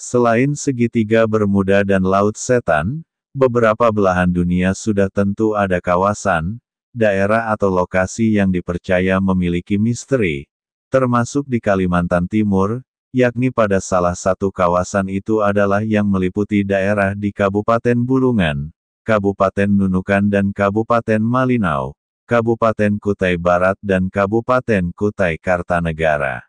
Selain segitiga Bermuda dan Laut Setan, beberapa belahan dunia sudah tentu ada kawasan, daerah atau lokasi yang dipercaya memiliki misteri, termasuk di Kalimantan Timur, yakni pada salah satu kawasan itu adalah yang meliputi daerah di Kabupaten Bulungan, Kabupaten Nunukan dan Kabupaten Malinau, Kabupaten Kutai Barat dan Kabupaten Kutai Kartanegara.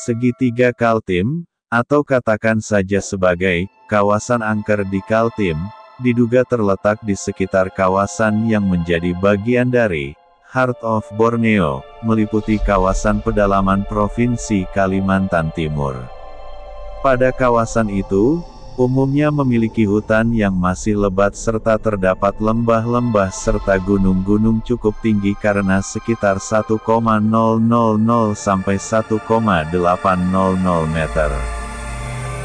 Segitiga Kaltim, atau katakan saja sebagai kawasan angker di Kaltim, diduga terletak di sekitar kawasan yang menjadi bagian dari Heart of Borneo, meliputi kawasan pedalaman Provinsi Kalimantan Timur. Pada kawasan itu, umumnya memiliki hutan yang masih lebat serta terdapat lembah-lembah serta gunung-gunung cukup tinggi karena sekitar 1,000 sampai 1,800 meter.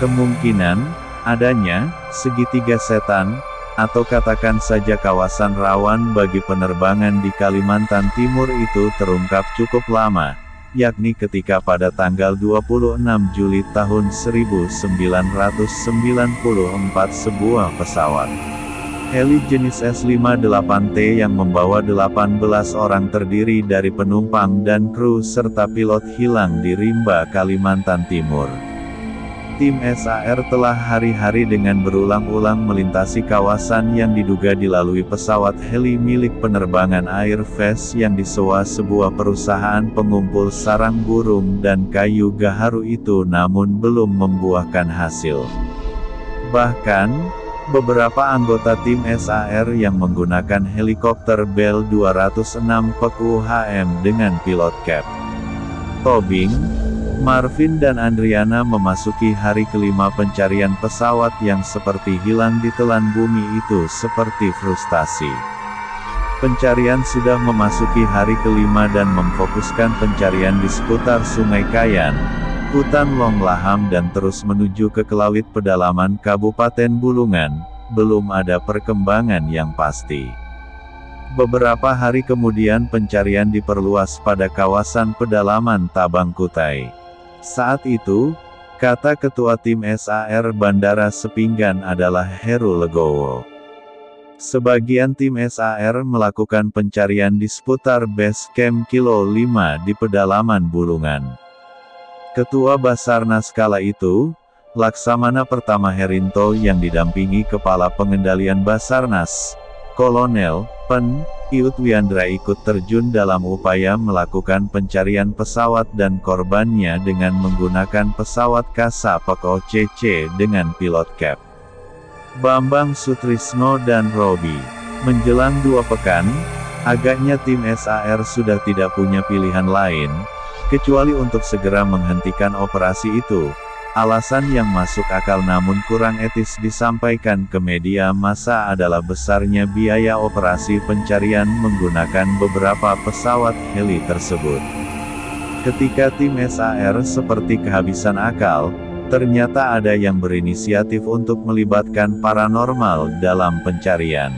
Kemungkinan adanya segitiga setan, atau katakan saja kawasan rawan bagi penerbangan di Kalimantan Timur itu terungkap cukup lama, yakni ketika pada tanggal 26 Juli tahun 1994 sebuah pesawat heli jenis S-58T yang membawa 18 orang terdiri dari penumpang dan kru serta pilot hilang di Rimba, Kalimantan Timur. Tim SAR telah hari-hari dengan berulang-ulang melintasi kawasan yang diduga dilalui pesawat heli milik penerbangan Airfast yang disewa sebuah perusahaan pengumpul sarang burung dan kayu gaharu itu namun belum membuahkan hasil. Bahkan, beberapa anggota tim SAR yang menggunakan helikopter Bell 206 PKUHM dengan pilot Cap Tobing, Marvin dan Andriana memasuki hari kelima pencarian pesawat yang seperti hilang ditelan bumi itu seperti frustasi. Pencarian sudah memasuki hari kelima dan memfokuskan pencarian di seputar Sungai Kayan, hutan Long Laham dan terus menuju ke Kelawit pedalaman Kabupaten Bulungan, belum ada perkembangan yang pasti. Beberapa hari kemudian pencarian diperluas pada kawasan pedalaman Tabang Kutai. Saat itu, kata Ketua Tim SAR Bandara Sepinggan adalah Heru Legowo. Sebagian tim SAR melakukan pencarian di seputar base camp Kilo 5 di pedalaman Bulungan. Ketua Basarnas kala itu, Laksamana Pertama Herinto yang didampingi Kepala Pengendalian Basarnas, Kolonel Pen Iut Wiandra ikut terjun dalam upaya melakukan pencarian pesawat dan korbannya dengan menggunakan pesawat Kasa Peko CC dengan pilot Cap Bambang Sutrisno dan Robi. Menjelang 2 pekan, agaknya tim SAR sudah tidak punya pilihan lain, kecuali untuk segera menghentikan operasi itu. Alasan yang masuk akal namun kurang etis disampaikan ke media massa adalah besarnya biaya operasi pencarian menggunakan beberapa pesawat heli tersebut. Ketika tim SAR seperti kehabisan akal, ternyata ada yang berinisiatif untuk melibatkan paranormal dalam pencarian.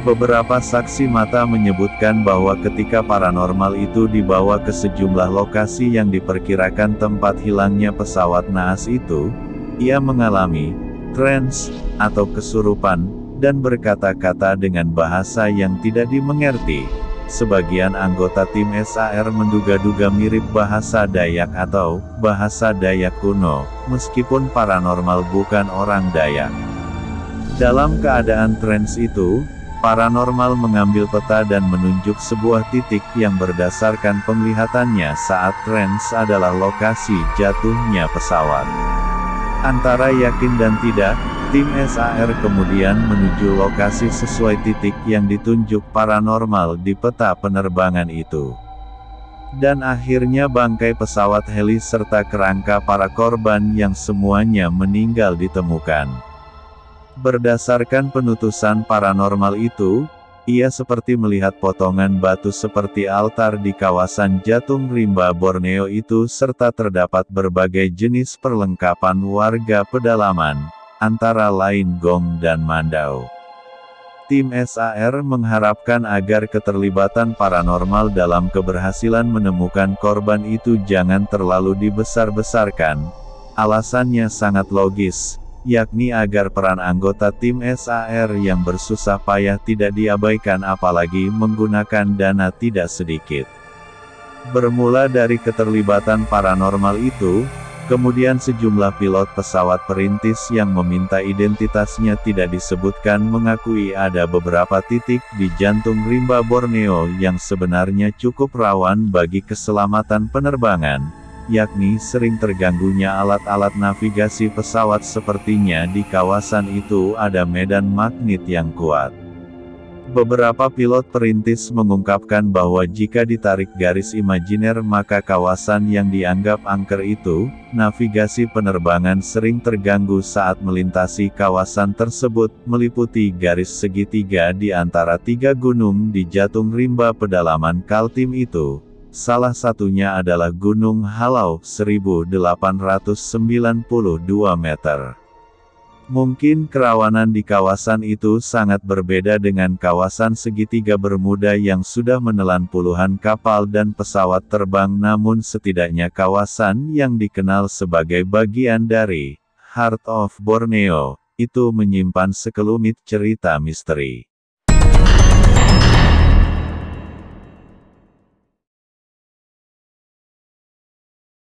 Beberapa saksi mata menyebutkan bahwa ketika paranormal itu dibawa ke sejumlah lokasi yang diperkirakan tempat hilangnya pesawat naas itu, ia mengalami trance atau kesurupan dan berkata-kata dengan bahasa yang tidak dimengerti. Sebagian anggota tim SAR menduga-duga mirip bahasa Dayak atau bahasa Dayak kuno, meskipun paranormal bukan orang Dayak. Dalam keadaan trance itu, paranormal mengambil peta dan menunjuk sebuah titik yang berdasarkan penglihatannya saat trance adalah lokasi jatuhnya pesawat. Antara yakin dan tidak, tim SAR kemudian menuju lokasi sesuai titik yang ditunjuk paranormal di peta penerbangan itu. Dan akhirnya bangkai pesawat heli serta kerangka para korban yang semuanya meninggal ditemukan. Berdasarkan penutusan paranormal itu, ia seperti melihat potongan batu seperti altar di kawasan Jatung Rimba Borneo itu serta terdapat berbagai jenis perlengkapan warga pedalaman, antara lain gong dan mandau. Tim SAR mengharapkan agar keterlibatan paranormal dalam keberhasilan menemukan korban itu jangan terlalu dibesar-besarkan. Alasannya sangat logis, yakni agar peran anggota tim SAR yang bersusah payah tidak diabaikan apalagi menggunakan dana tidak sedikit. Bermula dari keterlibatan paranormal itu, kemudian sejumlah pilot pesawat perintis yang meminta identitasnya tidak disebutkan mengakui ada beberapa titik di jantung rimba Borneo yang sebenarnya cukup rawan bagi keselamatan penerbangan, yakni sering terganggunya alat-alat navigasi pesawat sepertinya di kawasan itu ada medan magnet yang kuat. Beberapa pilot perintis mengungkapkan bahwa jika ditarik garis imajiner maka kawasan yang dianggap angker itu, navigasi penerbangan sering terganggu saat melintasi kawasan tersebut, meliputi garis segitiga di antara 3 gunung di jantung rimba pedalaman Kaltim itu. Salah satunya adalah Gunung Halau, 1892 meter. Mungkin kerawanan di kawasan itu sangat berbeda dengan kawasan segitiga Bermuda yang sudah menelan puluhan kapal dan pesawat terbang, namun setidaknya kawasan yang dikenal sebagai bagian dari Heart of Borneo, itu menyimpan sekelumit cerita misteri.